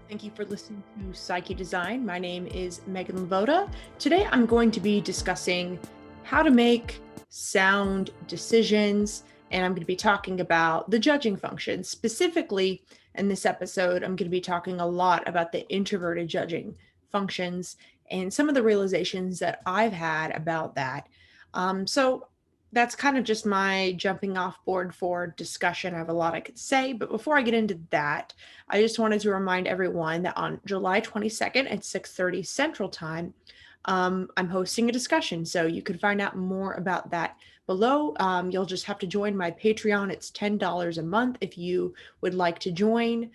Thank you for listening to Psyche Design. My name is Megan Lavoda. Today I'm going to be discussing how to make sound decisions, and I'm going to be talking about the judging function. Specifically, in this episode, I'm going to be talking a lot about the introverted judging functions and some of the realizations that I've had about that. So that's kind of just my jumping off board for discussion. I have a lot I could say, but before I get into that, I just wanted to remind everyone that on July 22nd at 6:30 Central Time, I'm hosting a discussion. So you can find out more about that below. You'll just have to join my Patreon. It's $10 a month if you would like to join.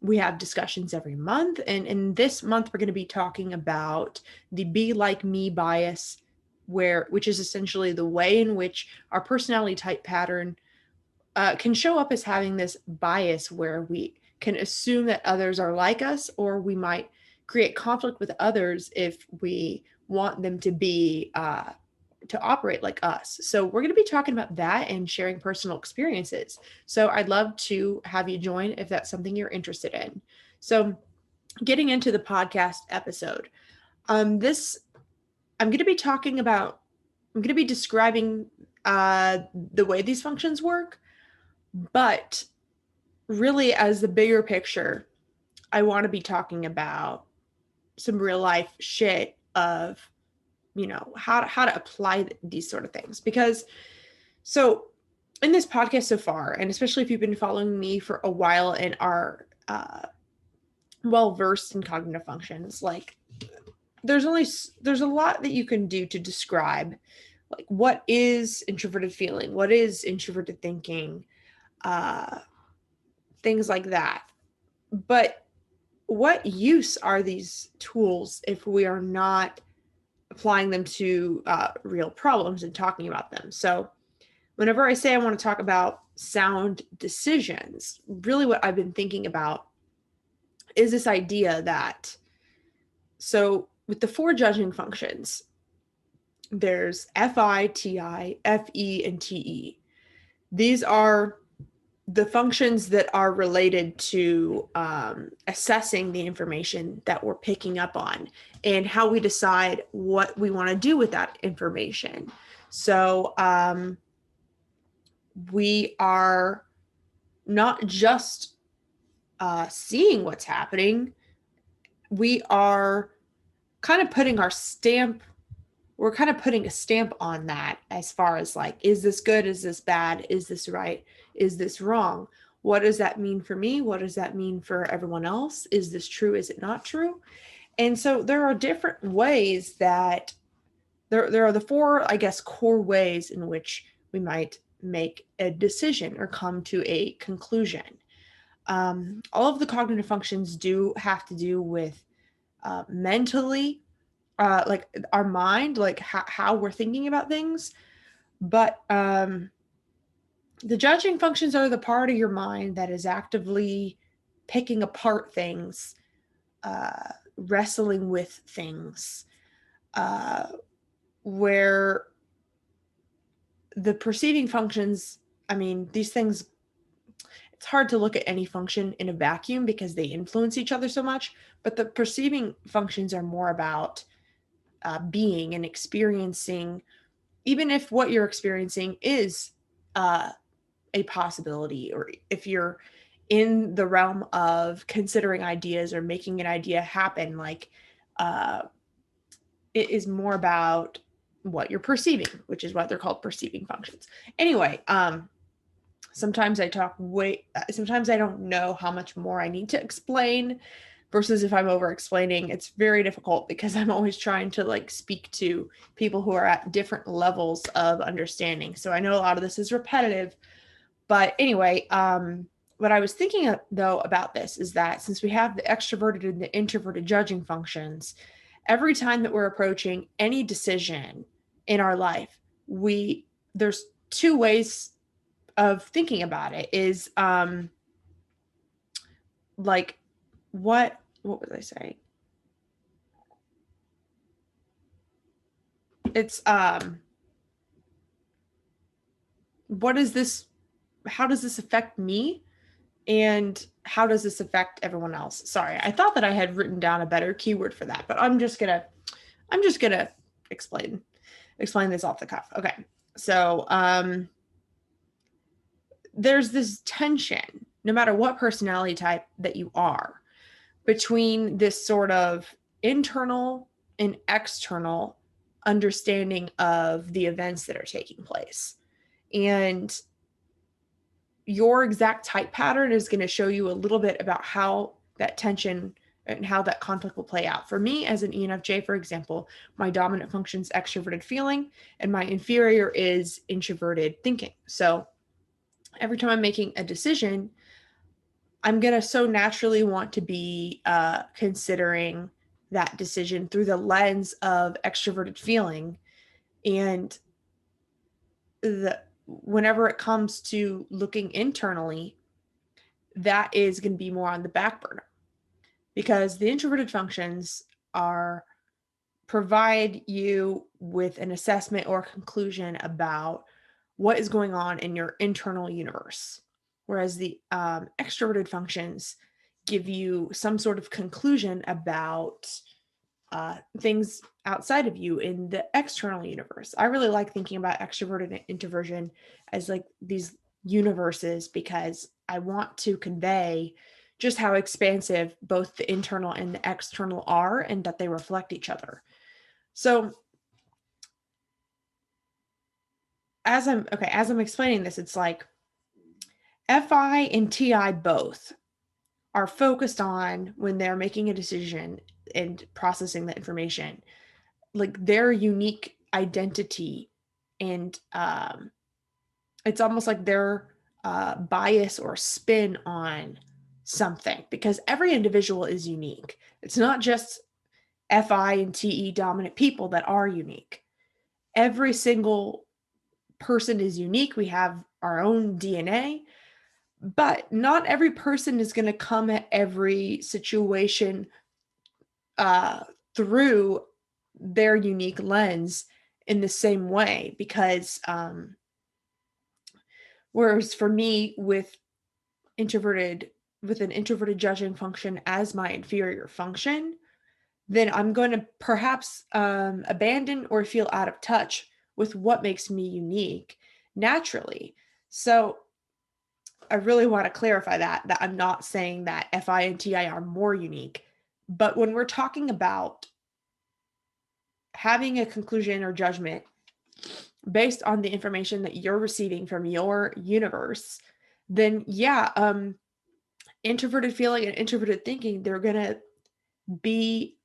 We have discussions every month. And in this month, we're going to be talking about the be like me bias, which is essentially the way in which our personality type pattern can show up as having this bias where we can assume that others are like us, or we might create conflict with others if we want them to be to operate like us. So we're going to be talking about that and sharing personal experiences. So I'd love to have you join if that's something you're interested in. So getting into the podcast episode, this I'm going to be talking about, I'm going to be describing the way these functions work, but really as the bigger picture, I want to be talking about some real life shit of, how to apply these sort of things. Because so in this podcast so far, and especially if you've been following me for a while and are well versed in cognitive functions, like there's a lot that you can do to describe like what is introverted feeling, what is introverted thinking, things like that. But what use are these tools if we are not applying them to real problems and talking about them? So whenever I say I want to talk about sound decisions, really what I've been thinking about is this idea that, so with the four judging functions, there's FI, TI, FE, and TE. These are the functions that are related to assessing the information that we're picking up on and how we decide what we want to do with that information. So we are not just seeing what's happening, we are kind of putting our stamp, we're kind of putting a stamp on that as far as like, is this good? Is this bad? Is this right? Is this wrong? What does that mean for me? What does that mean for everyone else? Is this true? Is it not true? And so there are different ways that there are the four, I guess, core ways in which we might make a decision or come to a conclusion. All of the cognitive functions do have to do with mentally, like our mind, like how we're thinking about things. But the judging functions are the part of your mind that is actively picking apart things, wrestling with things, where the perceiving functions, I mean, these things, it's hard to look at any function in a vacuum because they influence each other so much, but the perceiving functions are more about being and experiencing, even if what you're experiencing is a possibility, or if you're in the realm of considering ideas or making an idea happen, like it is more about what you're perceiving, which is what they're called perceiving functions. Anyway, sometimes I sometimes I don't know how much more I need to explain versus if I'm over explaining. It's very difficult because I'm always trying to like speak to people who are at different levels of understanding. So I know a lot of this is repetitive, but anyway, what I was thinking though about this is that since we have the extroverted and the introverted judging functions, every time that we're approaching any decision in our life, there's two ways of thinking about it. Is like what was I saying? It's what is this, how does this affect me? And how does this affect everyone else? Sorry, I thought that I had written down a better keyword for that, but I'm just gonna explain this off the cuff. Okay. So there's this tension, no matter what personality type that you are, between this sort of internal and external understanding of the events that are taking place. And your exact type pattern is going to show you a little bit about how that tension and how that conflict will play out. For me, as an ENFJ, for example, my dominant function is extroverted feeling, and my inferior is introverted thinking. So every time I'm making a decision, I'm going to so naturally want to be considering that decision through the lens of extroverted feeling. And whenever it comes to looking internally, that is going to be more on the back burner, because the introverted functions are provide you with an assessment or conclusion about what is going on in your internal universe, whereas the extroverted functions give you some sort of conclusion about things outside of you in the external universe. I really like thinking about extroverted and introversion as like these universes, because I want to convey just how expansive both the internal and the external are, and that they reflect each other. So as I'm explaining this, it's like FI and TI both are focused on, when they're making a decision and processing the information, like their unique identity, and it's almost like their bias or spin on something, because every individual is unique. It's not just FI and TE dominant people that are unique. Every single person is unique. We have our own DNA, but not every person is going to come at every situation through their unique lens in the same way, because whereas for me, with an introverted judging function as my inferior function, then I'm going to perhaps abandon or feel out of touch with what makes me unique naturally. So I really want to clarify that I'm not saying that FI and TI are more unique, but when we're talking about having a conclusion or judgment based on the information that you're receiving from your universe, then yeah, introverted feeling and introverted thinking, they're going to be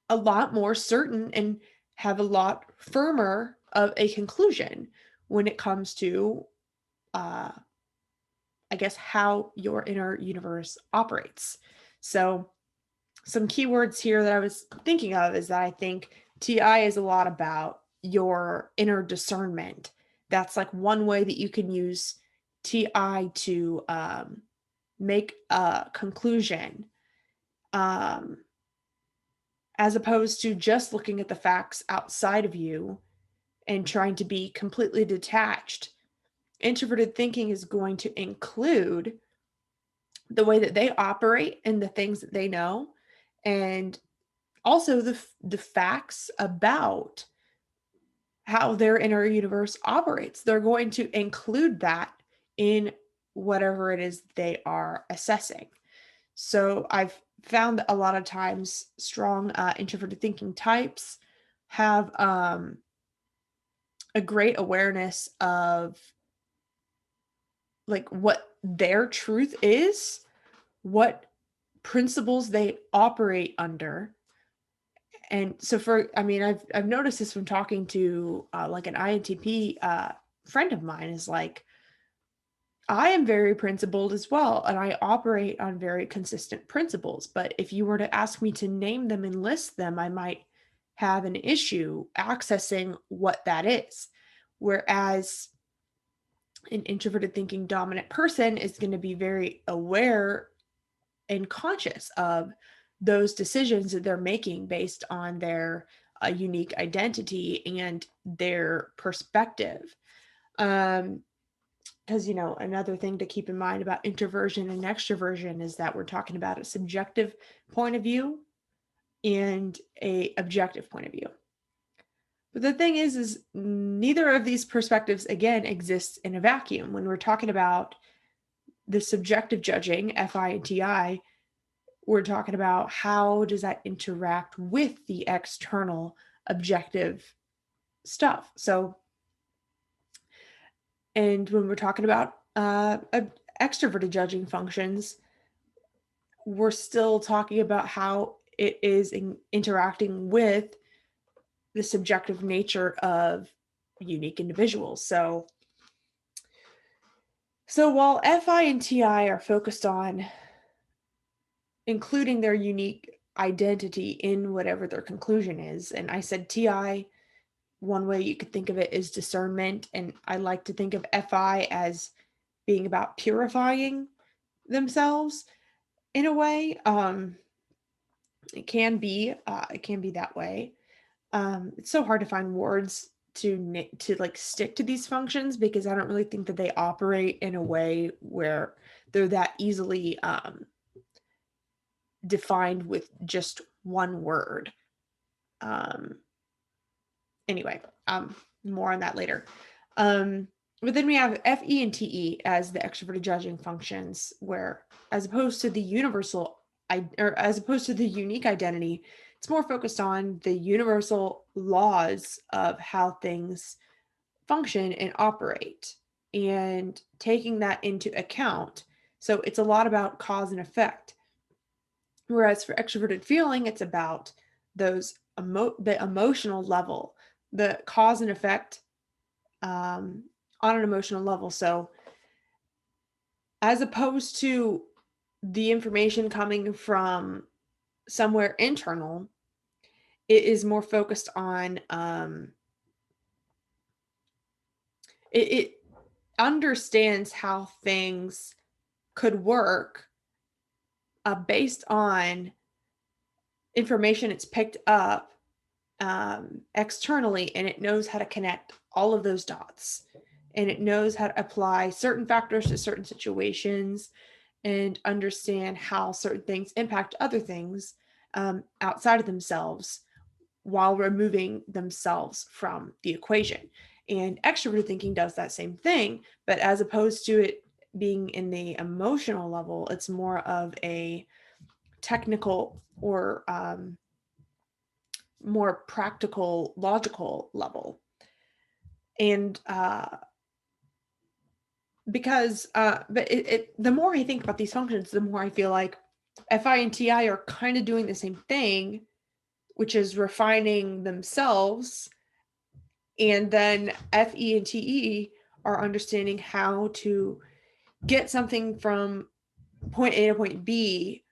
a lot more certain and have a lot firmer of a conclusion when it comes to, I guess, how your inner universe operates. So some keywords here that I was thinking of is that I think TI is a lot about your inner discernment. That's like one way that you can use TI to make a conclusion, um, as opposed to just looking at the facts outside of you and trying to be completely detached. Introverted thinking is going to include the way that they operate and the things that they know, and also the facts about how their inner universe operates. They're going to include that in whatever it is they are assessing. So I've found that a lot of times strong introverted thinking types have a great awareness of like what their truth is, what principles they operate under. And so I've noticed this from talking to like an INTP friend of mine, is like, I am very principled as well, and I operate on very consistent principles. But if you were to ask me to name them and list them, I might have an issue accessing what that is. Whereas an introverted thinking dominant person is going to be very aware and conscious of those decisions that they're making based on their unique identity and their perspective. because, another thing to keep in mind about introversion and extroversion is that we're talking about a subjective point of view and a objective point of view. But the thing is neither of these perspectives, again, exists in a vacuum. When we're talking about the subjective judging, FI and TI, we're talking about how does that interact with the external objective stuff. So, and when we're talking about extroverted judging functions, we're still talking about how it is interacting with the subjective nature of unique individuals. So while FI and TI are focused on including their unique identity in whatever their conclusion is, and I said TI, one way you could think of it is discernment, and I like to think of FI as being about purifying themselves in a way. It can be that way. It's so hard to find words to like stick to these functions because I don't really think that they operate in a way where they're that easily defined with just one word. Anyway, more on that later. But then we have FE and TE as the extroverted judging functions, where as opposed to the as opposed to the unique identity, it's more focused on the universal laws of how things function and operate and taking that into account. So it's a lot about cause and effect. Whereas for extroverted feeling, it's about those the emotional level, the cause and effect on an emotional level. So as opposed to the information coming from somewhere internal, it is more focused on it understands how things could work based on information it's picked up externally, and it knows how to connect all of those dots, and it knows how to apply certain factors to certain situations and understand how certain things impact other things outside of themselves while removing themselves from the equation. And extroverted thinking does that same thing, but as opposed to it being in the emotional level, it's more of a technical or more practical, logical level. And because but the more I think about these functions, the more I feel like FI and TI are kind of doing the same thing, which is refining themselves, and then FE and TE are understanding how to get something from point A to point B.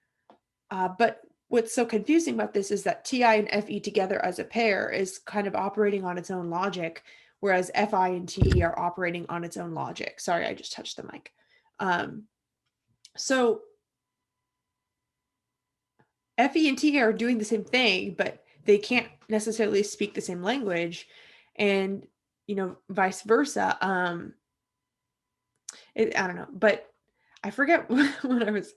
But what's so confusing about this is that TI and FE together as a pair is kind of operating on its own logic, whereas FI and TE are operating on its own logic. Sorry, I just touched the mic. So FE and TE are doing the same thing, but they can't necessarily speak the same language, and vice versa. I don't know, but I forget what I was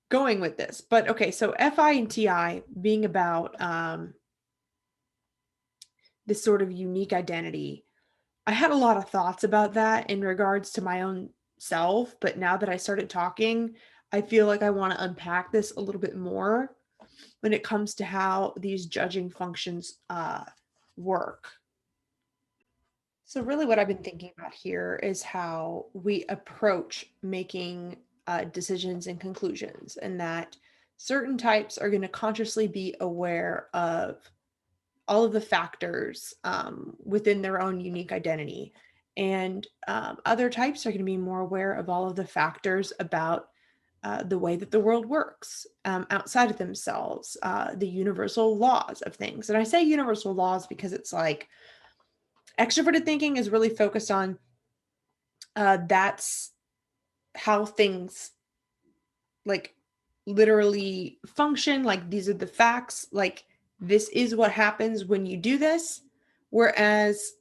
going with this. But okay, so FI and TI being about this sort of unique identity. I had a lot of thoughts about that in regards to my own self, but now that I started talking, I feel like I want to unpack this a little bit more when it comes to how these judging functions work. So really what I've been thinking about here is how we approach making decisions and conclusions, and that certain types are going to consciously be aware of all of the factors within their own unique identity. And other types are going to be more aware of all of the factors about the way that the world works outside of themselves, the universal laws of things. And I say universal laws because it's like extroverted thinking is really focused on that's how things like literally function. Like these are the facts. Like this is what happens when you do this. Whereas,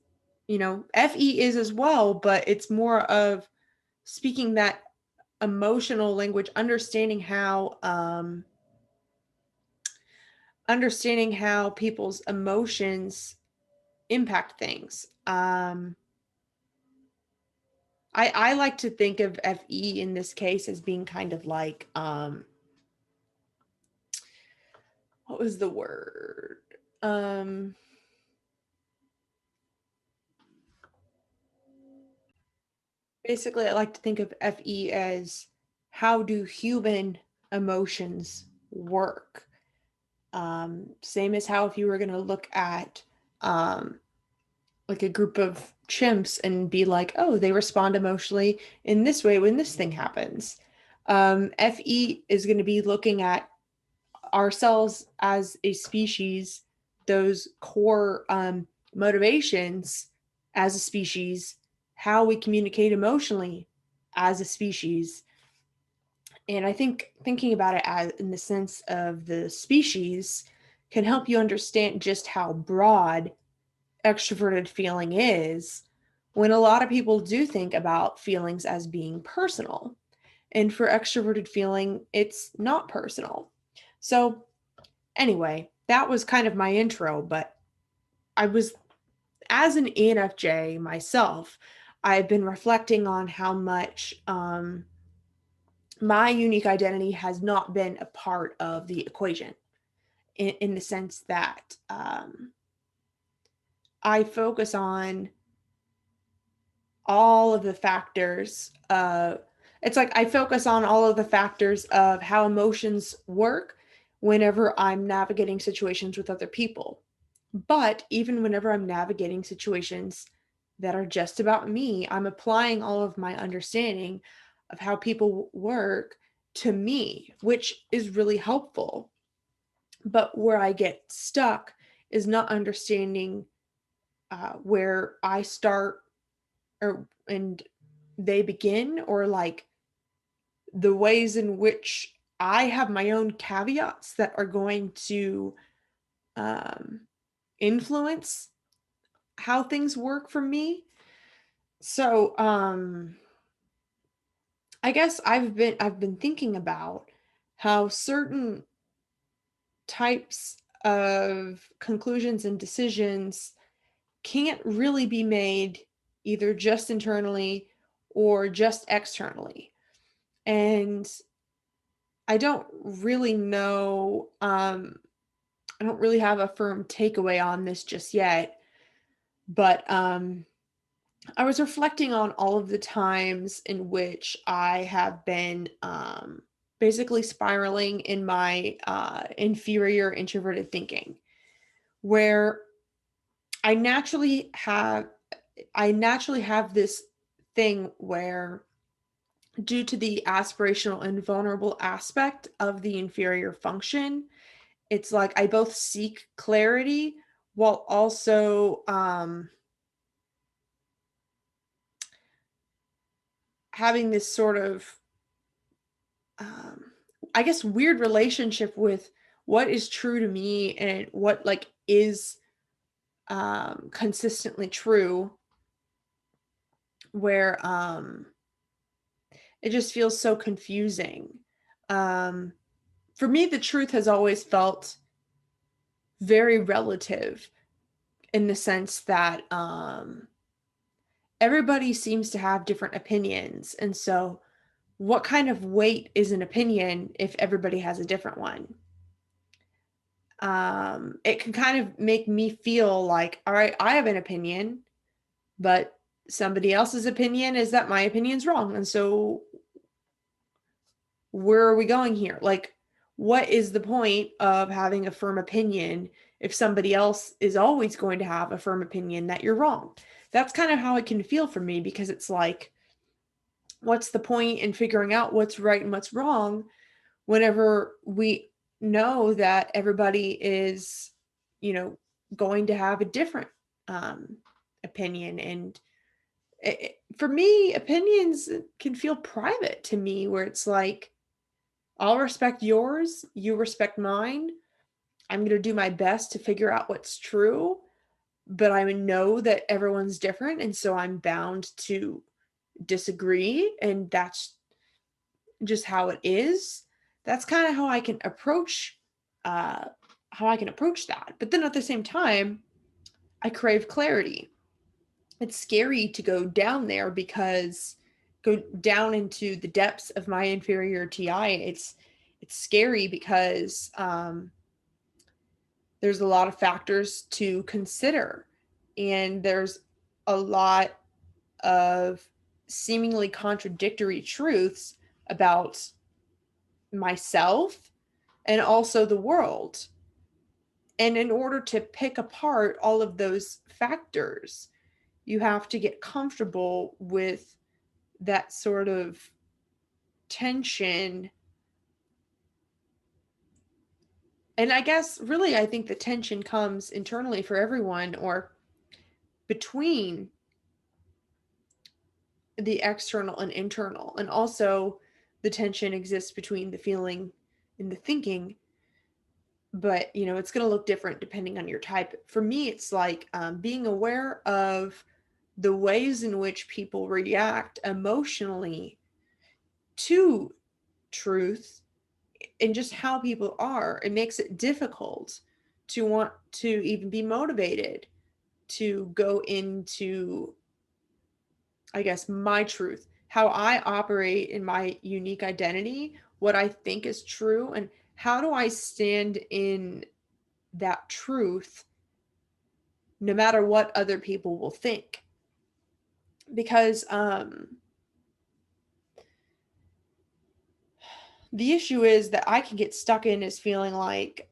FE is as well, but it's more of speaking that emotional language, understanding how people's emotions impact things. I like to think of FE in this case as being kind of like, what was the word? Basically, I like to think of FE as how do human emotions work? Same as how if you were going to look at um, like a group of chimps and be like, oh, they respond emotionally in this way when this thing happens. FE is going to be looking at ourselves as a species, those core motivations as a species, how we communicate emotionally as a species. And I think thinking about it as in the sense of the species can help you understand just how broad extroverted feeling is when a lot of people do think about feelings as being personal. And for extroverted feeling, it's not personal. So, anyway, that was kind of my intro, but I was, as an ENFJ myself, I've been reflecting on how much my unique identity has not been a part of the equation in the sense that I focus on all of the factors. It's like I focus on all of the factors of how emotions work whenever I'm navigating situations with other people. But even whenever I'm navigating situations that are just about me, I'm applying all of my understanding of how people work to me, which is really helpful. But where I get stuck is not understanding where I start or and they begin, or like the ways in which I have my own caveats that are going to um, influence how things work for me. So I guess I've been thinking about how certain types of conclusions and decisions can't really be made either just internally or just externally. And I don't really know, I don't really have a firm takeaway on this just yet, but I was reflecting on all of the times in which I have been basically spiraling in my inferior introverted thinking, where I naturally have I naturally have this thing where, due to the aspirational and vulnerable aspect of the inferior function, it's like I both seek clarity while also having this sort of, um, I guess, weird relationship with what is true to me and what like is consistently true, where it just feels so confusing. Um, for me, the truth has always felt very relative in the sense that everybody seems to have different opinions. And so, what kind of weight is an opinion if everybody has a different one? It can kind of make me feel like, all right, I have an opinion, but somebody else's opinion is that my opinion's wrong. And so, where are we going here? Like, what is the point of having a firm opinion if somebody else is always going to have a firm opinion that you're wrong? That's kind of how it can feel for me, because it's like, what's the point in figuring out what's right and what's wrong whenever we know that everybody is, you know, going to have a different um, opinion? And for me, opinions can feel private to me, where it's like, I'll respect yours, you respect mine. I'm going to do my best to figure out what's true, but I know that everyone's different. And so I'm bound to disagree and that's just how it is, that's kind of how I can approach that. But then at the same time, I crave clarity. It's scary to go down there because go down into the depths of my inferior TI. It's scary because there's a lot of factors to consider, and there's a lot of seemingly contradictory truths about myself and also the world. And in order to pick apart all of those factors, you have to get comfortable with that sort of tension. And I guess really, I think the tension comes internally for everyone, or between the external and internal. And also the tension exists between the feeling and the thinking. But, it's going to look different depending on your type. For me, it's like being aware of the ways in which people react emotionally to truth and just how people are. It makes it difficult to want to even be motivated to go into, I guess, my truth, how I operate in my unique identity, what I think is true, and how do I stand in that truth no matter what other people will think. Because the issue is that I can get stuck in is feeling like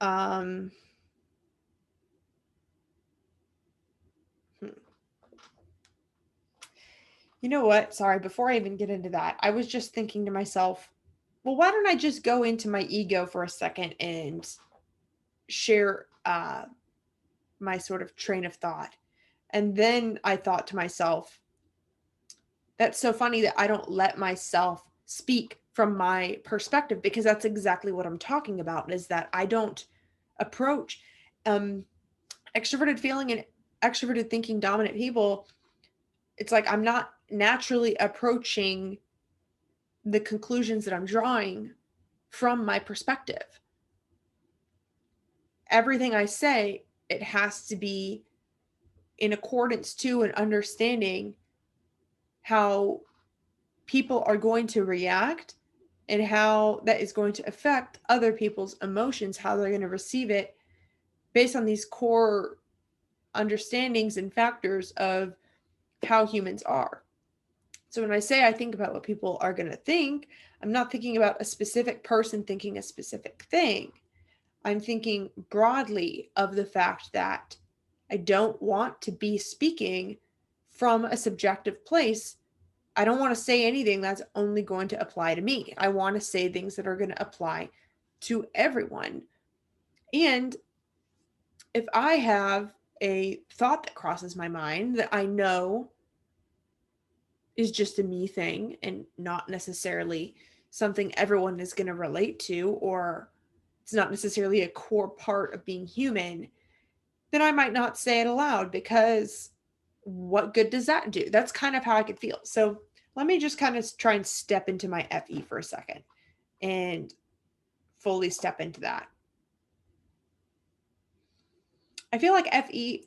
you know what? Sorry, before I even get into that, I was just thinking to myself, well, why don't I just go into my ego for a second and share my sort of train of thought. And then I thought to myself, that's so funny that I don't let myself speak from my perspective, because that's exactly what I'm talking about, is that I don't approach extroverted feeling and extroverted thinking dominant people. It's like I'm not naturally approaching the conclusions that I'm drawing from my perspective. Everything I say, it has to be in accordance to and understanding how people are going to react and how that is going to affect other people's emotions, how they're going to receive it based on these core understandings and factors of how humans are. So when I say I think about what people are going to think, I'm not thinking about a specific person thinking a specific thing. I'm thinking broadly of the fact that I don't want to be speaking from a subjective place. I don't want to say anything that's only going to apply to me. I want to say things that are going to apply to everyone. And if I have a thought that crosses my mind that I know is just a me thing and not necessarily something everyone is going to relate to, or it's not necessarily a core part of being human, then I might not say it aloud, because what good does that do? That's kind of how I could feel. So let me just kind of try and step into my FE for a second and fully step into that. I feel like FE,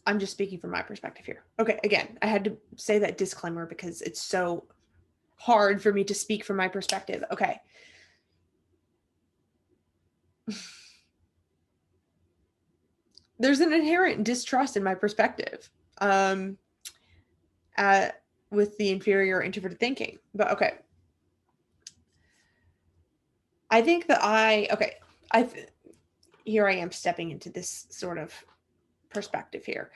I'm just speaking from my perspective here. Okay, again, I had to say that disclaimer because it's so hard for me to speak from my perspective. Okay. There's an inherent distrust in my perspective with the inferior introverted thinking. But okay. I think that here I am stepping into this sort of perspective here.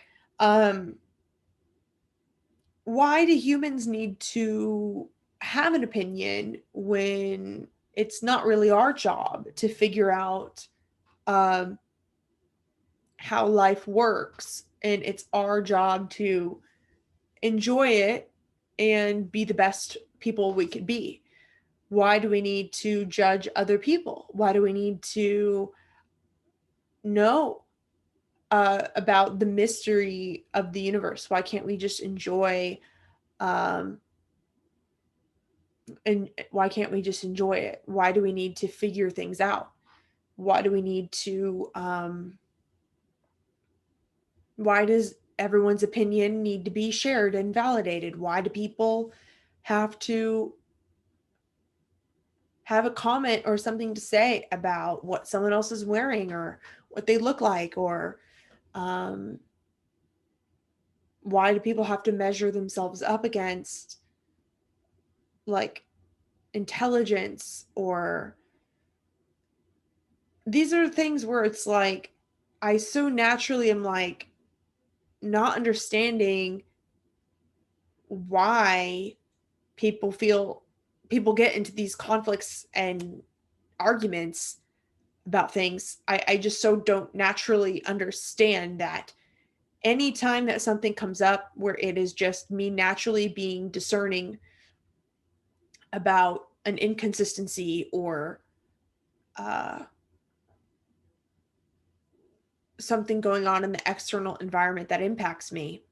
Why do humans need to have an opinion when it's not really our job to figure out how life works, and it's our job to enjoy it and be the best people we could be? Why do we need to judge other people? Why do we need to know about the mystery of the universe? Why can't we just enjoy And why can't we just enjoy it? Why do we need to figure things out? Why do we need to, why does everyone's opinion need to be shared and validated? Why do people have to have a comment or something to say about what someone else is wearing or what they look like? Or um, why do people have to measure themselves up against like intelligence? Or these are things where it's like, I so naturally am like not understanding why people people get into these conflicts and arguments about things. I just so don't naturally understand that anytime that something comes up where it is just me naturally being discerning about an inconsistency or uh, something going on in the external environment that impacts me,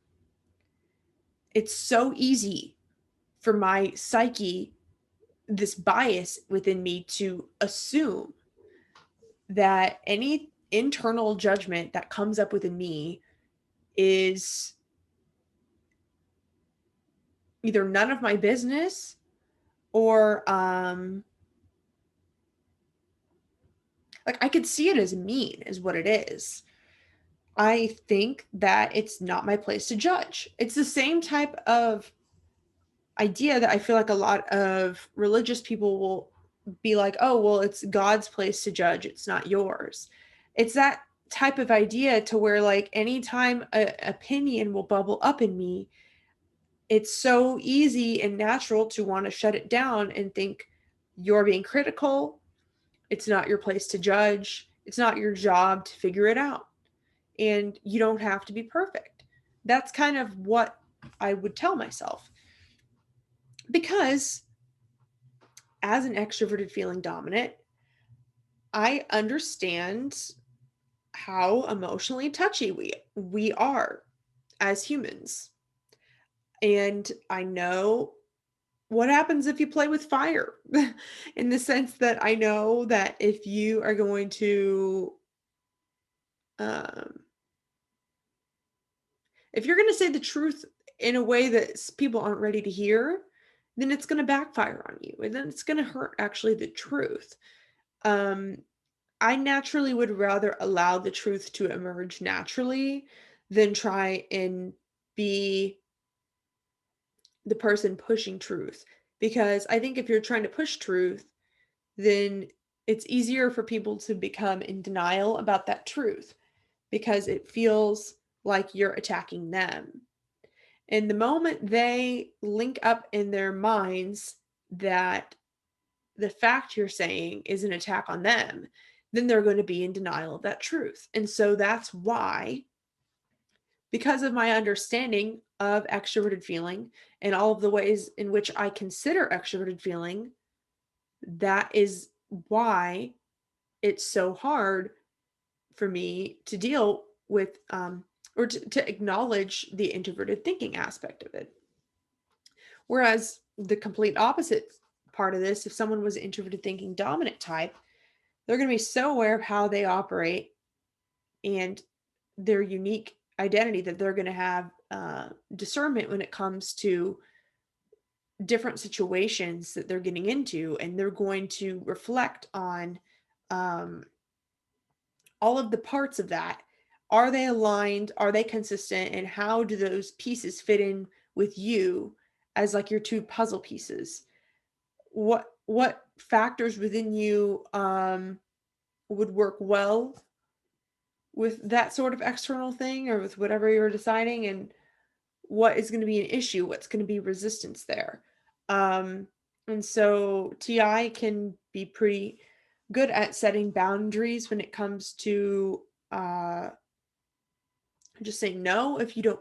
it's so easy for my psyche, this bias within me, to assume that any internal judgment that comes up within me is either none of my business or like I could see it as mean is what it is. I think that it's not my place to judge. It's the same type of idea that I feel like a lot of religious people will be like, oh, well, it's God's place to judge, it's not yours. It's that type of idea to where, like, anytime an opinion will bubble up in me, it's so easy and natural to want to shut it down and think you're being critical. It's not your place to judge. It's not your job to figure it out. And you don't have to be perfect. That's kind of what I would tell myself. Because as an extroverted feeling dominant, I understand how emotionally touchy we are as humans. And I know what happens if you play with fire in the sense that I know that if you are going to um, if you're going to say the truth in a way that people aren't ready to hear, then it's going to backfire on you and then it's going to hurt actually the truth. um, I naturally would rather allow the truth to emerge naturally than try and be the person pushing truth, because I think if you're trying to push truth, then it's easier for people to become in denial about that truth because it feels like you're attacking them. And the moment they link up in their minds that the fact you're saying is an attack on them, then they're going to be in denial of that truth. And so that's why, because of my understanding of extroverted feeling and all of the ways in which I consider extroverted feeling, that is why it's so hard for me to deal with or to acknowledge the introverted thinking aspect of it. Whereas the complete opposite part of this, if someone was introverted thinking dominant type, they're going to be so aware of how they operate and their unique identity that they're going to have discernment when it comes to different situations that they're getting into, and they're going to reflect on um, all of the parts of that. Are they aligned? Are they consistent? And how do those pieces fit in with you as like your two puzzle pieces? What factors within you would work well with that sort of external thing or with whatever you're deciding, and what is going to be an issue, what's going to be resistance there. um and so TI can be pretty good at setting boundaries when it comes to uh just saying no if you don't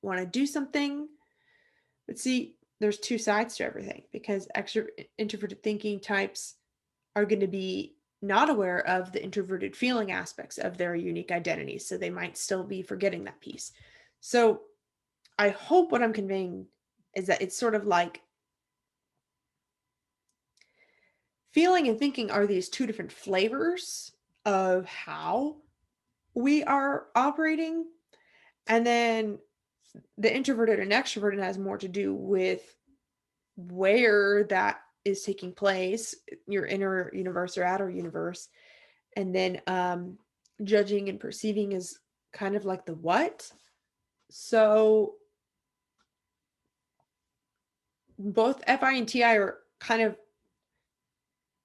want to do something. But see, there's two sides to everything, because extra introverted thinking types are going to be not aware of the introverted feeling aspects of their unique identity. So they might still be forgetting that piece. So I hope what I'm conveying is that it's sort of like feeling and thinking are these two different flavors of how we are operating. And then the introverted and extroverted has more to do with where that is taking place, your inner universe or outer universe. And then judging and perceiving is kind of like the what. So both FI and TI are kind of,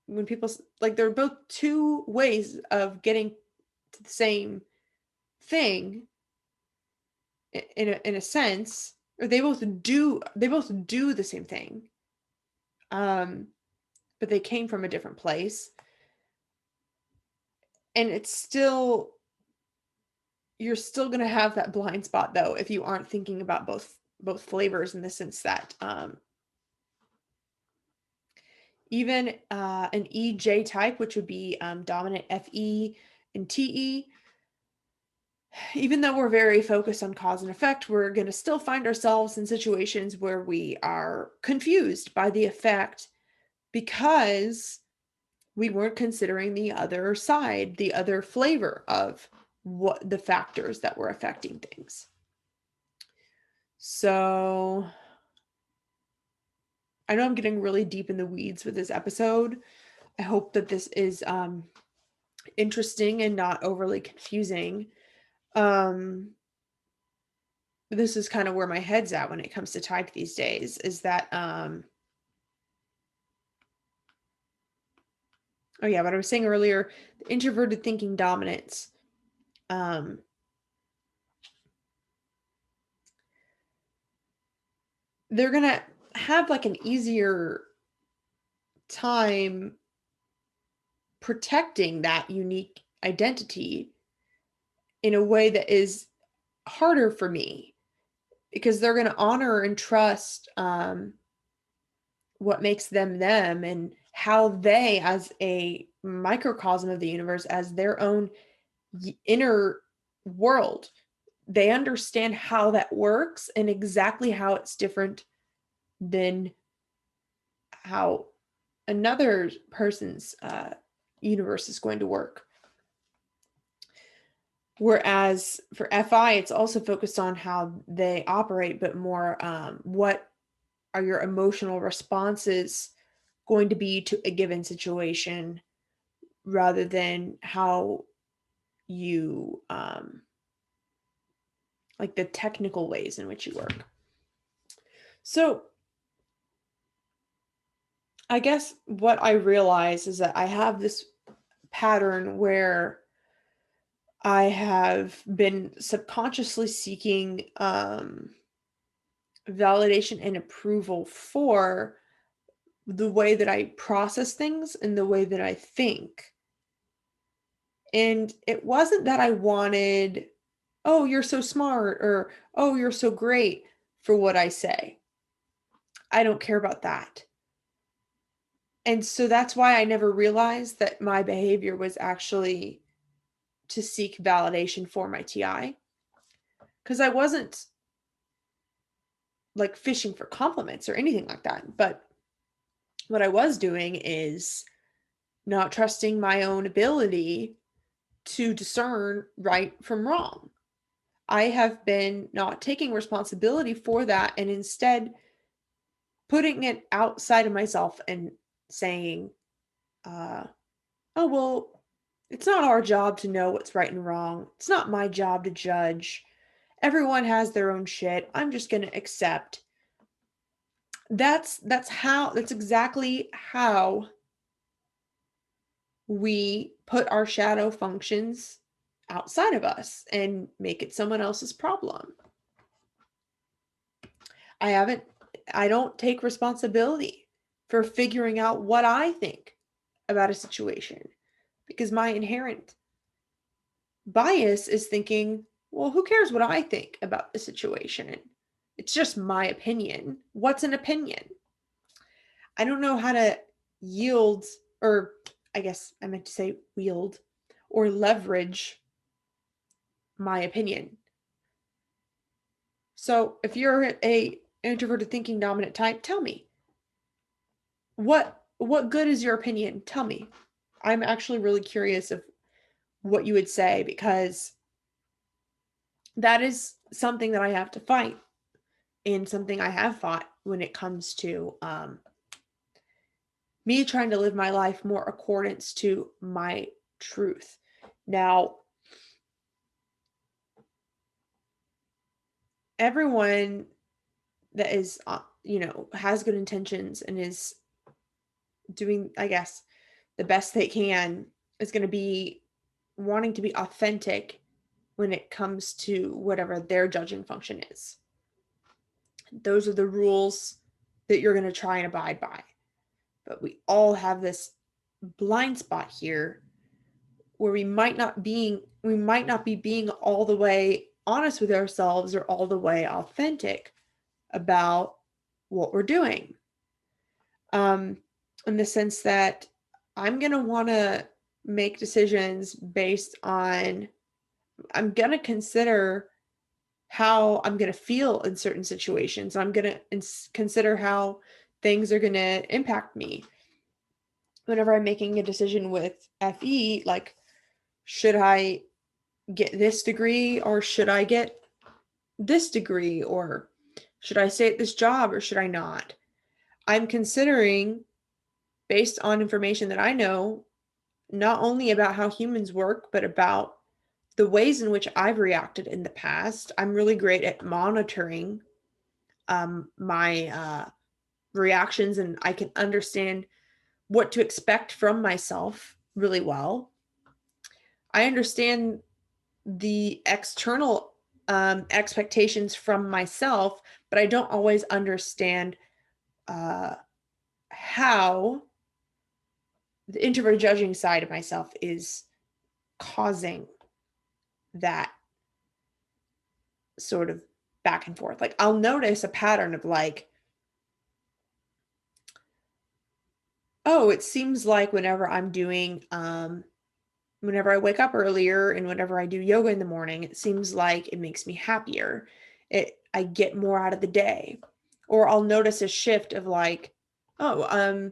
when people like, they're both two ways of getting to the same thing in a sense, or they both do the same thing, but they came from a different place. And it's still, you're still going to have that blind spot though if you aren't thinking about both flavors, in the sense that even an EJ type, which would be dominant FE and TE, even though we're very focused on cause and effect, we're going to still find ourselves in situations where we are confused by the effect because we weren't considering the other side, the other flavor of what the factors that were affecting things. So I know I'm getting really deep in the weeds with this episode. I hope that this is interesting and not overly confusing. This is kind of where my head's at when it comes to type these days, is that oh yeah, what I was saying earlier, the introverted thinking dominance. They're gonna have like an easier time protecting that unique identity in a way that is harder for me, because they're going to honor and trust what makes them them, and how they, as a microcosm of the universe, as their own inner world, they understand how that works and exactly how it's different than how another person's universe is going to work. Whereas for FI, it's also focused on how they operate, but more what are your emotional responses going to be to a given situation, rather than how you like the technical ways in which you work. So I guess what I realize is that I have this pattern where I have been subconsciously seeking validation and approval for the way that I process things and the way that I think. And it wasn't that I wanted, oh, you're so smart, or oh, you're so great for what I say. I don't care about that. And so that's why I never realized that my behavior was actually to seek validation for my TI. Because I wasn't like fishing for compliments or anything like that. But what I was doing is not trusting my own ability to discern right from wrong. I have been not taking responsibility for that, and instead putting it outside of myself and saying, oh, well, it's not our job to know what's right and wrong. It's not my job to judge. Everyone has their own shit. I'm just going to accept. That's exactly how we put our shadow functions outside of us and make it someone else's problem. I don't take responsibility for figuring out what I think about a situation, because my inherent bias is thinking, well, who cares what I think about the situation? It's just my opinion. What's an opinion? I don't know how to yield, or I guess I meant to say wield, or leverage my opinion. So if you're a introverted thinking dominant type, tell me, what what good is your opinion? Tell me. I'm actually really curious of what you would say, because that is something that I have to fight, and something I have fought when it comes to me trying to live my life more accordance to my truth. Now, everyone that is, has good intentions and is doing, I guess, the best they can, is going to be wanting to be authentic when it comes to whatever their judging function is. Those are the rules that you're going to try and abide by. But we all have this blind spot here where we might not be being all the way honest with ourselves or all the way authentic about what we're doing. In the sense that I'm going to want to make decisions based on, I'm going to consider how I'm going to feel in certain situations. I'm going to consider how things are going to impact me. Whenever I'm making a decision with FE, like, should I get this degree or should I get this degree, or should I stay at this job or should I not? I'm considering, based on information that I know, not only about how humans work, but about the ways in which I've reacted in the past. I'm really great at monitoring my reactions, and I can understand what to expect from myself really well. I understand the external expectations from myself, but I don't always understand how the introvert judging side of myself is causing that sort of back and forth. Like, I'll notice a pattern of like, oh, it seems like whenever I wake up earlier and whenever I do yoga in the morning, it seems like it makes me happier. I get more out of the day. Or I'll notice a shift of like, oh,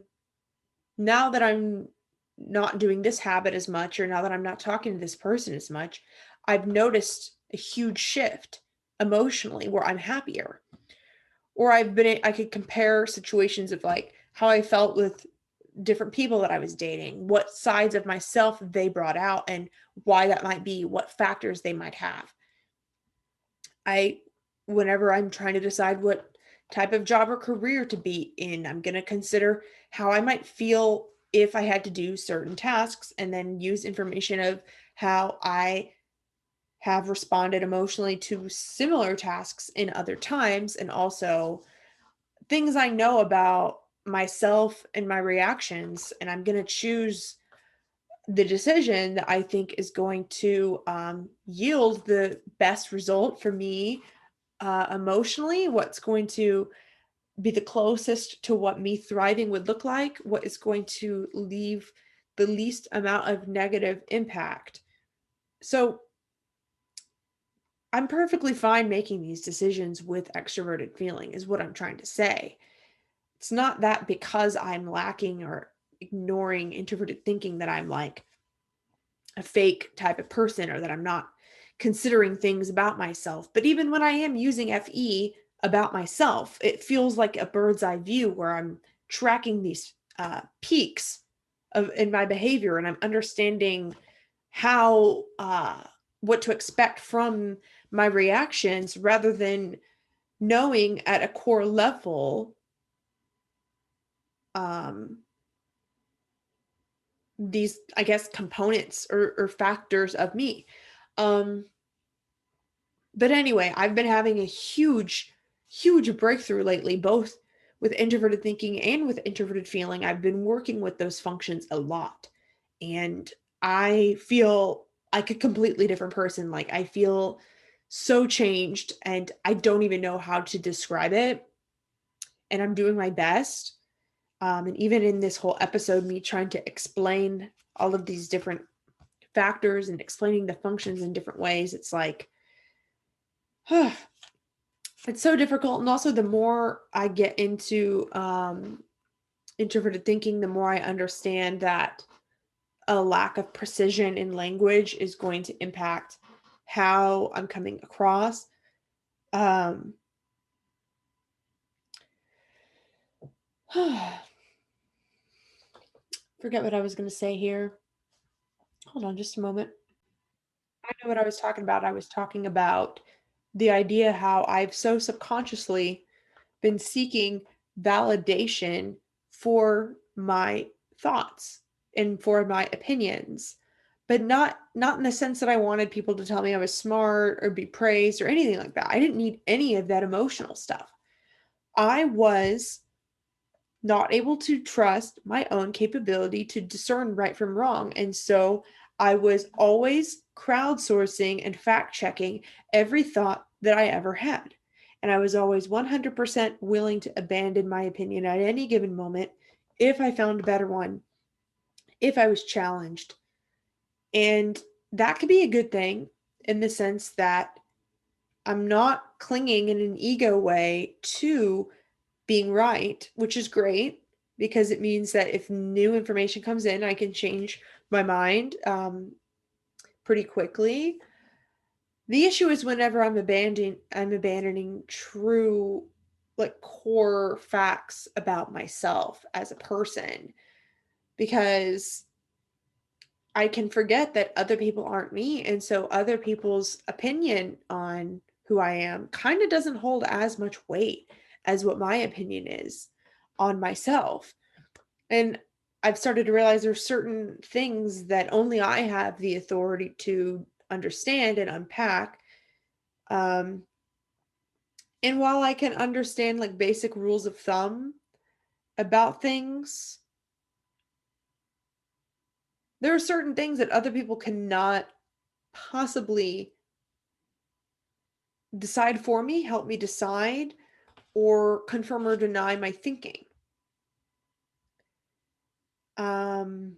now that I'm not doing this habit as much, or now that I'm not talking to this person as much, I've noticed a huge shift emotionally where I'm happier. Or I could compare situations of like how I felt with different people that I was dating, what sides of myself they brought out, and why that might be, what factors they might have. Whenever I'm trying to decide what type of job or career to be in, I'm going to consider how I might feel if I had to do certain tasks, and then use information of how I have responded emotionally to similar tasks in other times, and also things I know about myself and my reactions. And I'm going to choose the decision that I think is going to yield the best result for me emotionally, what's going to be the closest to what me thriving would look like, what is going to leave the least amount of negative impact. So I'm perfectly fine making these decisions with extroverted feeling, is what I'm trying to say. It's not that because I'm lacking or ignoring introverted thinking that I'm like a fake type of person, or that I'm not considering things about myself. But even when I am using FE about myself, it feels like a bird's eye view where I'm tracking these peaks in my behavior, and I'm understanding how what to expect from my reactions, rather than knowing at a core level these, I guess, components or factors of me. But anyway, I've been having a huge breakthrough lately, both with introverted thinking and with introverted feeling. I've been working with those functions a lot, and I feel like a completely different person. Like, I feel so changed, and I don't even know how to describe it. And I'm doing my best. And even in this whole episode, me trying to explain all of these different factors and explaining the functions in different ways, it's like, it's so difficult. And also, the more I get into introverted thinking, the more I understand that a lack of precision in language is going to impact how I'm coming across. Um, Forget what I was going to say here. Hold on just a moment. I know what I was talking about. I was talking about the idea how I've so subconsciously been seeking validation for my thoughts and for my opinions, but not in the sense that I wanted people to tell me I was smart or be praised or anything like that. I didn't need any of that emotional stuff. I was not able to trust my own capability to discern right from wrong. And so I was always crowdsourcing and fact checking every thought that I ever had. And I was always 100% willing to abandon my opinion at any given moment if I found a better one, if I was challenged. And that could be a good thing in the sense that I'm not clinging in an ego way to being right, which is great because it means that if new information comes in, I can change my mind pretty quickly. The issue is whenever I'm abandoning true, like, core facts about myself as a person, because I can forget that other people aren't me, and so other people's opinion on who I am kind of doesn't hold as much weight as what my opinion is on myself. And I've started to realize there's certain things that only I have the authority to understand and unpack. Um, and while I can understand like basic rules of thumb about things, there are certain things that other people cannot possibly decide for me, help me decide, or confirm or deny my thinking. Um,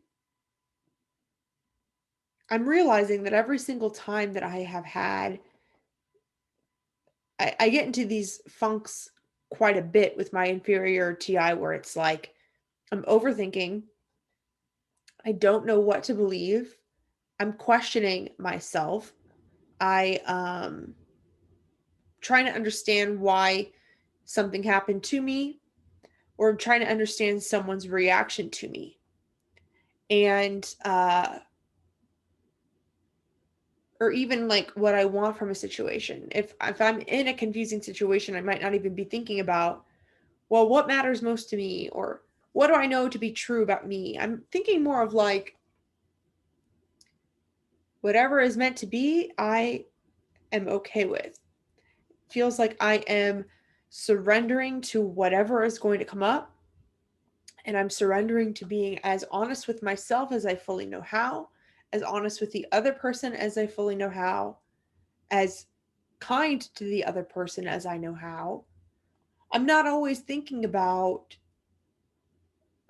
I'm realizing that every single time that I have had, I get into these funks quite a bit with my inferior TI where it's like I'm overthinking. I don't know what to believe. I'm questioning myself. I trying to understand why something happened to me, or trying to understand someone's reaction to me. And or even like what I want from a situation. If I'm in a confusing situation, I might not even be thinking about, well, what matters most to me, or what do I know to be true about me? I'm thinking more of like, whatever is meant to be, I am okay with. Feels like I am surrendering to whatever is going to come up, and I'm surrendering to being as honest with myself as I fully know how, as honest with the other person as I fully know how, as kind to the other person as I know how. I'm not always thinking about,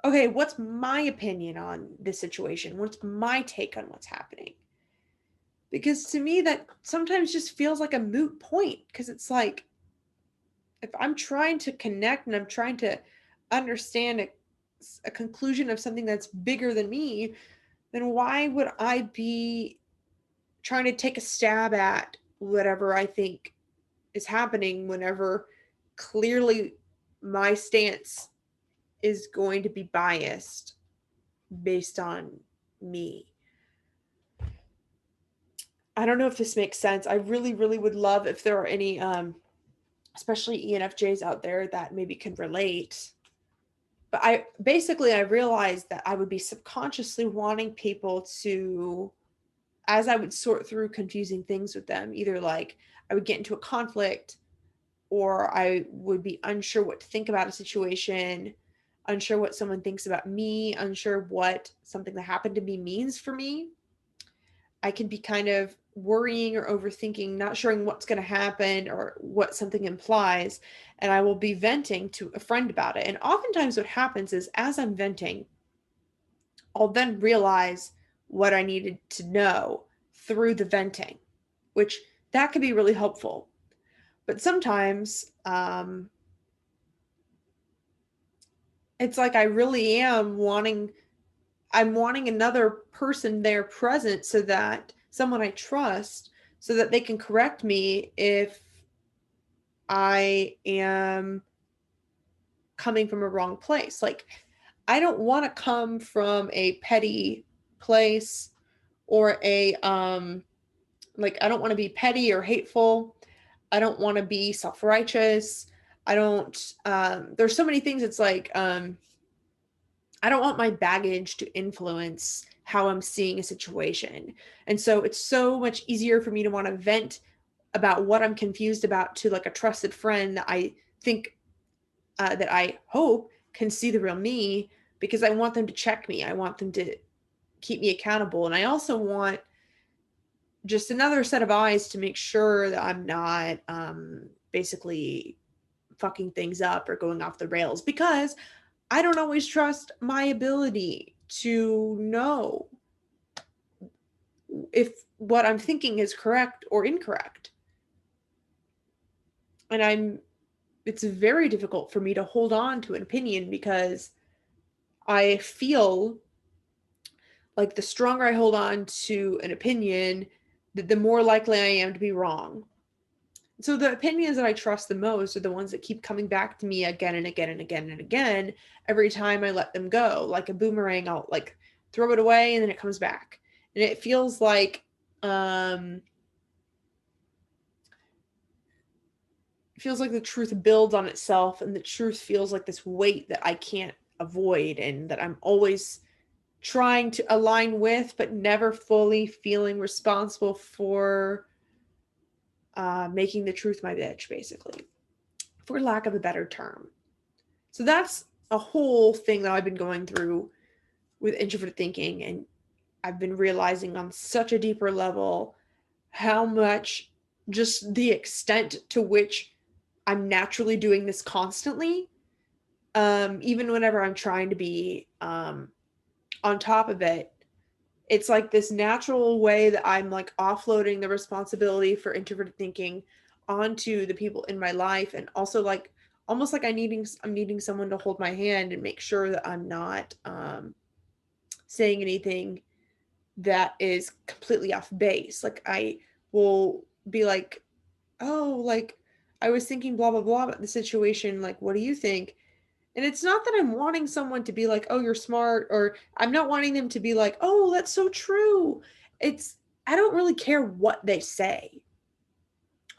okay, what's my opinion on this situation? What's my take on what's happening? Because to me, that sometimes just feels like a moot point. Because it's like, if I'm trying to connect and I'm trying to understand a conclusion of something that's bigger than me, then why would I be trying to take a stab at whatever I think is happening whenever clearly my stance is going to be biased based on me? I don't know if this makes sense. I really, really would love if there are any, especially ENFJs out there that maybe can relate. But I realized that I would be subconsciously wanting people to, as I would sort through confusing things with them, either like I would get into a conflict, or I would be unsure what to think about a situation, unsure what someone thinks about me, unsure what something that happened to me means for me. I can be kind of worrying or overthinking, not sure what's going to happen or what something implies. And I will be venting to a friend about it. And oftentimes, what happens is as I'm venting, I'll then realize what I needed to know through the venting, which that can be really helpful. But sometimes, it's like I really am I'm wanting another person there present, so that someone I trust, so that they can correct me if I am coming from a wrong place. Like, I don't want to come from a petty place, or I don't want to be petty or hateful. I don't want to be self-righteous. I don't there's so many things. It's like I don't want my baggage to influence how I'm seeing a situation. And so it's so much easier for me to want to vent about what I'm confused about to like a trusted friend that I think that I hope can see the real me, because I want them to check me. I want them to keep me accountable. And I also want just another set of eyes to make sure that I'm not basically fucking things up or going off the rails, because I don't always trust my ability to know if what I'm thinking is correct or incorrect. And it's very difficult for me to hold on to an opinion, because I feel like the stronger I hold on to an opinion, the more likely I am to be wrong. So the opinions that I trust the most are the ones that keep coming back to me again and again and again and again every time I let them go. Like a boomerang, I'll like throw it away and then it comes back. And it feels like the truth builds on itself, and the truth feels like this weight that I can't avoid, and that I'm always trying to align with, but never fully feeling responsible for making the truth my bitch, basically, for lack of a better term. So that's a whole thing that I've been going through with introverted thinking. And I've been realizing on such a deeper level how much, just the extent to which I'm naturally doing this constantly. Even whenever I'm trying to be on top of it, it's like this natural way that I'm like offloading the responsibility for introverted thinking onto the people in my life. And also like almost like I'm needing someone to hold my hand and make sure that I'm not saying anything that is completely off base. Like I will be like, oh, like I was thinking blah blah blah about the situation, like what do you think? And it's not that I'm wanting someone to be like, oh, you're smart, or I'm not wanting them to be like, oh, that's so true. I don't really care what they say.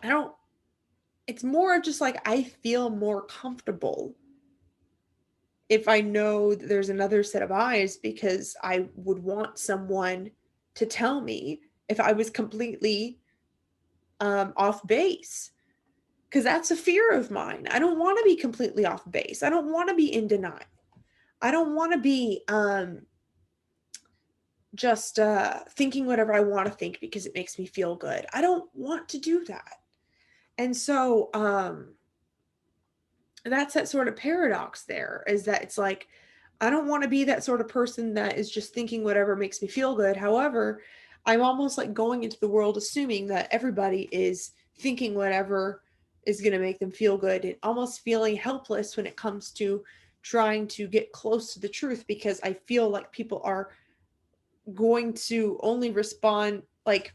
I don't, it's more of just like, I feel more comfortable if I know that there's another set of eyes, because I would want someone to tell me if I was completely off base. Because that's a fear of mine. I don't want to be completely off base. I don't want to be in denial. I don't want to be just thinking whatever I want to think because it makes me feel good. I don't want to do that. And so that's that sort of paradox there, is that it's like, I don't want to be that sort of person that is just thinking whatever makes me feel good. However, I'm almost like going into the world assuming that everybody is thinking whatever is going to make them feel good, and almost feeling helpless when it comes to trying to get close to the truth, because I feel like people are going to only respond like,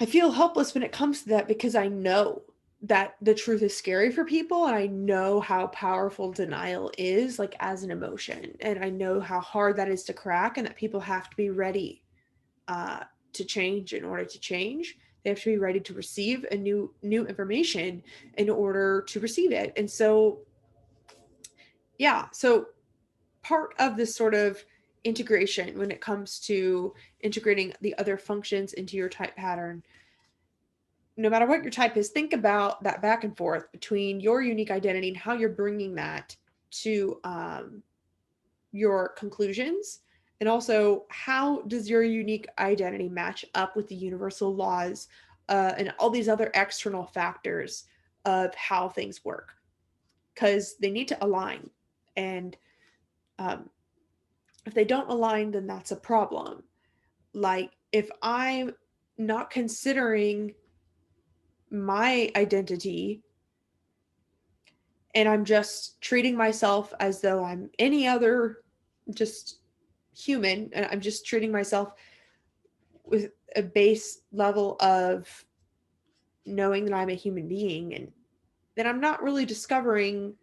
I feel helpless when it comes to that, because I know that the truth is scary for people, and I know how powerful denial is, like as an emotion, and I know how hard that is to crack, and that people have to be ready to change. In order to change, they have to be ready to receive a new information in order to receive it. And so yeah, so part of this sort of integration when it comes to integrating the other functions into your type pattern, no matter what your type is, think about that back and forth between your unique identity and how you're bringing that to your conclusions. And also, how does your unique identity match up with the universal laws and all these other external factors of how things work? Because they need to align. And um, if they don't align, then that's a problem. Like if I'm not considering my identity and I'm just treating myself as though I'm any other just human, and I'm just treating myself with a base level of knowing that I'm a human being, and then I'm not really discovering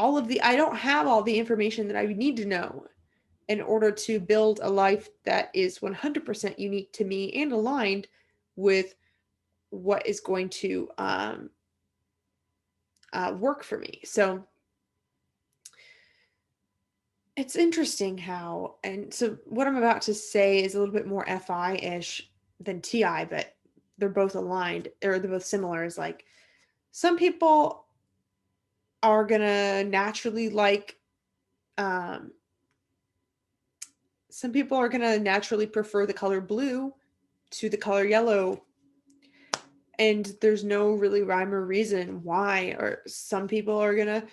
I don't have all the information that I need to know in order to build a life that is 100% unique to me and aligned with what is going to work for me. So it's interesting how, and so what I'm about to say is a little bit more FI-ish than TI, but they're both aligned, or they're both similar. Is like some people are gonna naturally like, um, some people are gonna naturally prefer the color blue to the color yellow, and there's no really rhyme or reason why. Or some people are gonna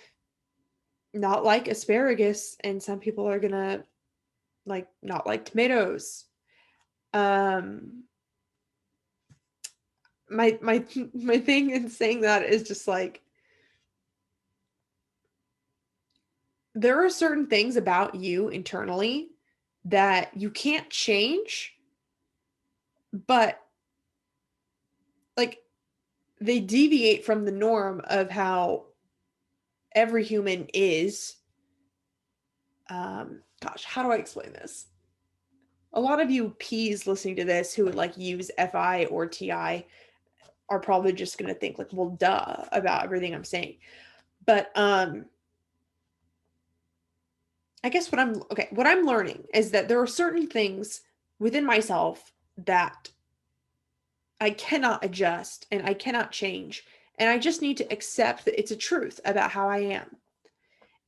not like asparagus, and some people are gonna like not like tomatoes. Um, my my thing in saying that is just like there are certain things about you internally that you can't change, but like they deviate from the norm of how every human is. Gosh, how do I explain this? A lot of you P's listening to this who would like use FI or TI are probably just going to think like, well, duh, about everything I'm saying. But I guess what I'm learning is that there are certain things within myself that I cannot adjust and I cannot change. And I just need to accept that it's a truth about how I am.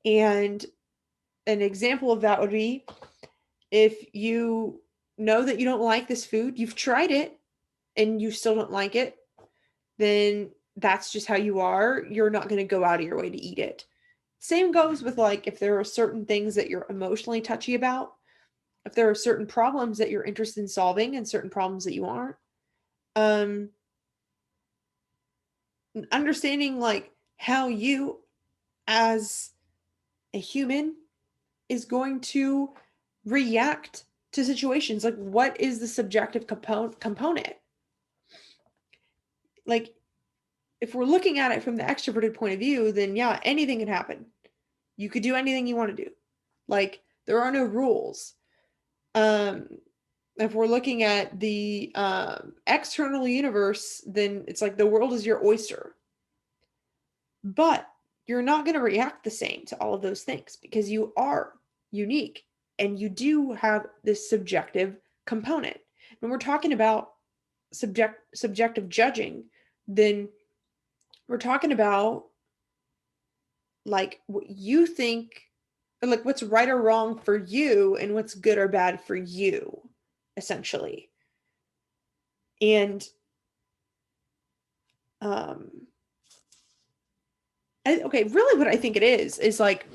And an example of that would be if you know that you don't like this food, you've tried it and you still don't like it, then that's just how you are. You're not going to go out of your way to eat it. Same goes with like if there are certain things that you're emotionally touchy about, if there are certain problems that you're interested in solving and certain problems that you aren't. Um Understanding like how you as a human is going to react to situations, like what is the subjective component. Like if we're looking at it from the extroverted point of view, then yeah, anything can happen. You could do anything you want to do. Like there are no rules. Um, if we're looking at the external universe, then it's like the world is your oyster. But you're not going to react the same to all of those things because you are unique and you do have this subjective component. When we're talking about subjective judging, then we're talking about like what you think, or like what's right or wrong for you and what's good or bad for you, essentially. And um okay, really what I think it is like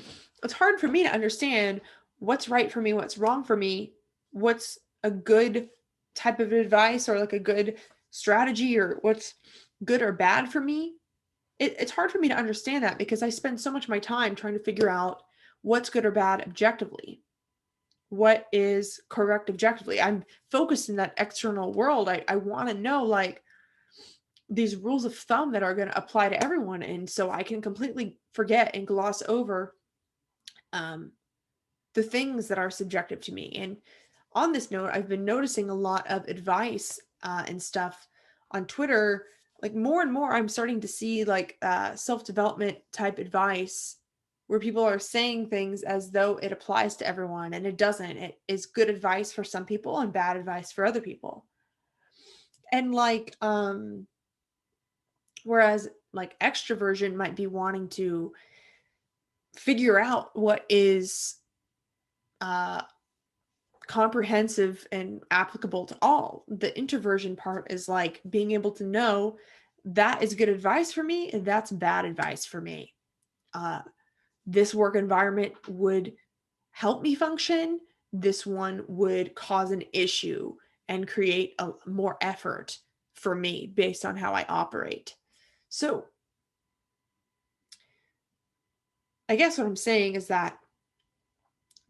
it's hard for me to understand what's right for me, what's wrong for me, what's a good type of advice or like a good strategy or what's good or bad for me. It's hard for me to understand that because I spend so much of my time trying to figure out what's good or bad objectively. What is correct objectively? I'm focused in that external world. I want to know like these rules of thumb that are going to apply to everyone. And so I can completely forget and gloss over um, the things that are subjective to me. And on this note, I've been noticing a lot of advice and stuff on Twitter. Like more and more, I'm starting to see like self-development type advice where people are saying things as though it applies to everyone, and it doesn't. It is good advice for some people and bad advice for other people. And like, whereas like extroversion might be wanting to figure out what is uh, comprehensive and applicable to all. The introversion part is like being able to know that is good advice for me and that's bad advice for me. Uh, this work environment would help me function. This one would cause an issue and create more effort for me based on how I operate. So I guess what I'm saying is that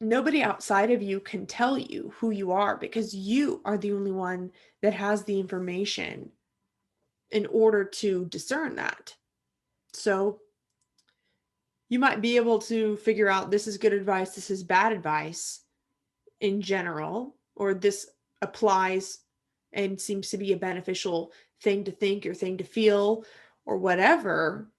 nobody outside of you can tell you who you are because you are the only one that has the information in order to discern that. So you might be able to figure out this is good advice, this is bad advice in general, or this applies and seems to be a beneficial thing to think or thing to feel or whatever.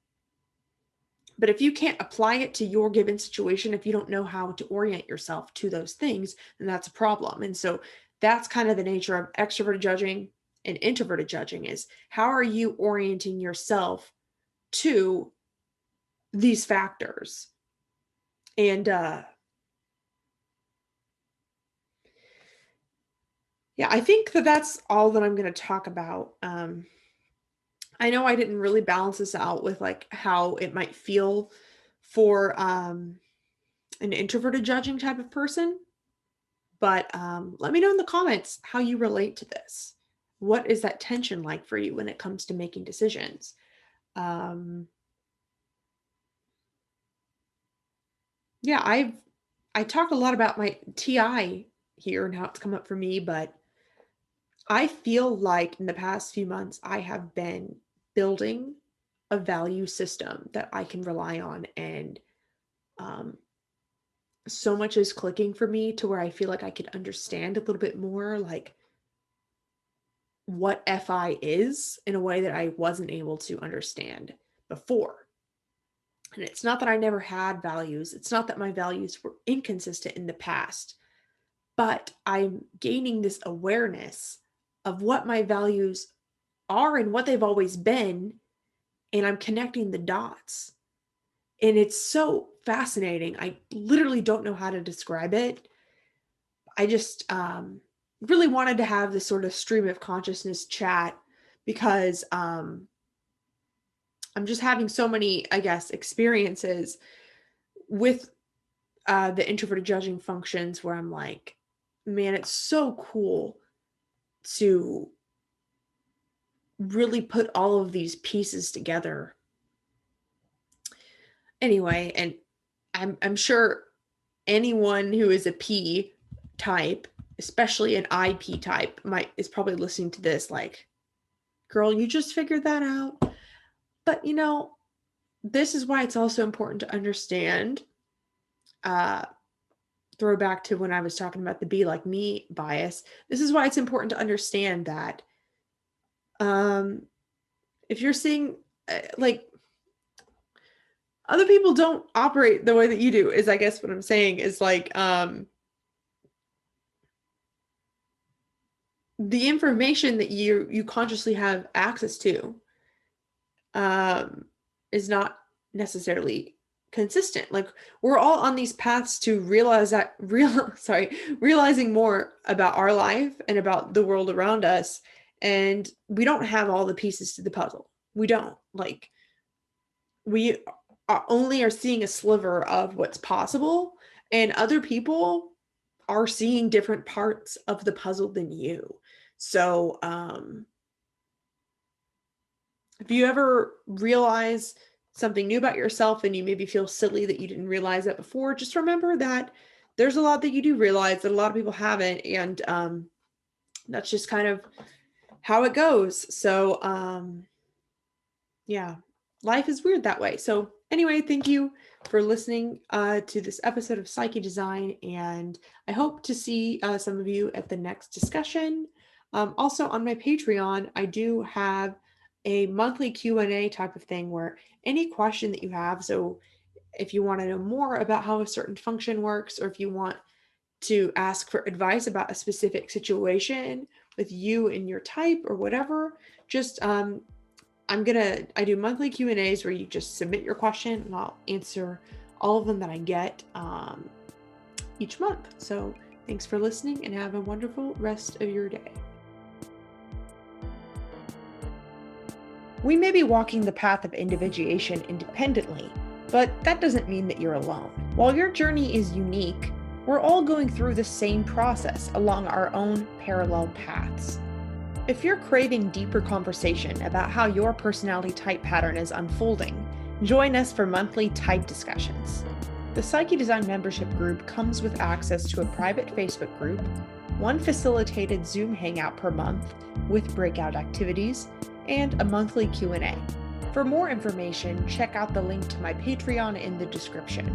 But if you can't apply it to your given situation, if you don't know how to orient yourself to those things, then that's a problem. And so that's kind of the nature of extroverted judging and introverted judging, is how are you orienting yourself to these factors? And yeah, I think that that's all that I'm going to talk about. I know I didn't really balance this out with like how it might feel for an introverted judging type of person, but let me know in the comments how you relate to this. What is that tension like for you when it comes to making decisions? Yeah, I talk a lot about my TI here and how it's come up for me, but I feel like in the past few months I have been building a value system that I can rely on, and um, so much is clicking for me to where I feel like I could understand a little bit more like what FI is in a way that I wasn't able to understand before. And it's not that I never had values. It's not that my values were inconsistent in the past, but I'm gaining this awareness of what my values are and what they've always been. And I'm connecting the dots. And it's so fascinating. I literally don't know how to describe it. I just really wanted to have this sort of stream of consciousness chat because I'm just having so many, I guess, experiences with the introverted judging functions where I'm like, man, it's so cool to really put all of these pieces together. Anyway, and I'm sure anyone who is a P type, especially an IP type, is probably listening to this like, girl, you just figured that out. But this is why it's also important to understand, throwback to when I was talking about the be like me bias. This is why it's important to understand that if you're seeing like other people don't operate the way that you do, is I guess what I'm saying is like the information that you consciously have access to is not necessarily consistent. Like we're all on these paths to realizing more about our life and about the world around us, and we don't have all the pieces to the puzzle. We don't. Like we only are seeing a sliver of what's possible, and other people are seeing different parts of the puzzle than you. So if you ever realize something new about yourself and you maybe feel silly that you didn't realize that before, just remember that there's a lot that you do realize that a lot of people haven't, and that's just kind of how it goes. So yeah, life is weird that way. So anyway, thank you for listening to this episode of Psyche Design, and I hope to see some of you at the next discussion. Also on my Patreon, I do have a monthly Q&A type of thing where any question that you have, so if you want to know more about how a certain function works, or if you want to ask for advice about a specific situation with you and your type or whatever, just I do monthly Q&As where you just submit your question and I'll answer all of them that I get each month. So thanks for listening and have a wonderful rest of your day. We may be walking the path of individuation independently, but that doesn't mean that you're alone. While your journey is unique, we're all going through the same process along our own parallel paths. If you're craving deeper conversation about how your personality type pattern is unfolding, Join us for monthly type discussions. The Psyche Design membership group comes with access to a private Facebook group, one facilitated Zoom hangout per month with breakout activities, and a monthly Q&A. For more information, check out the link to my Patreon in the description.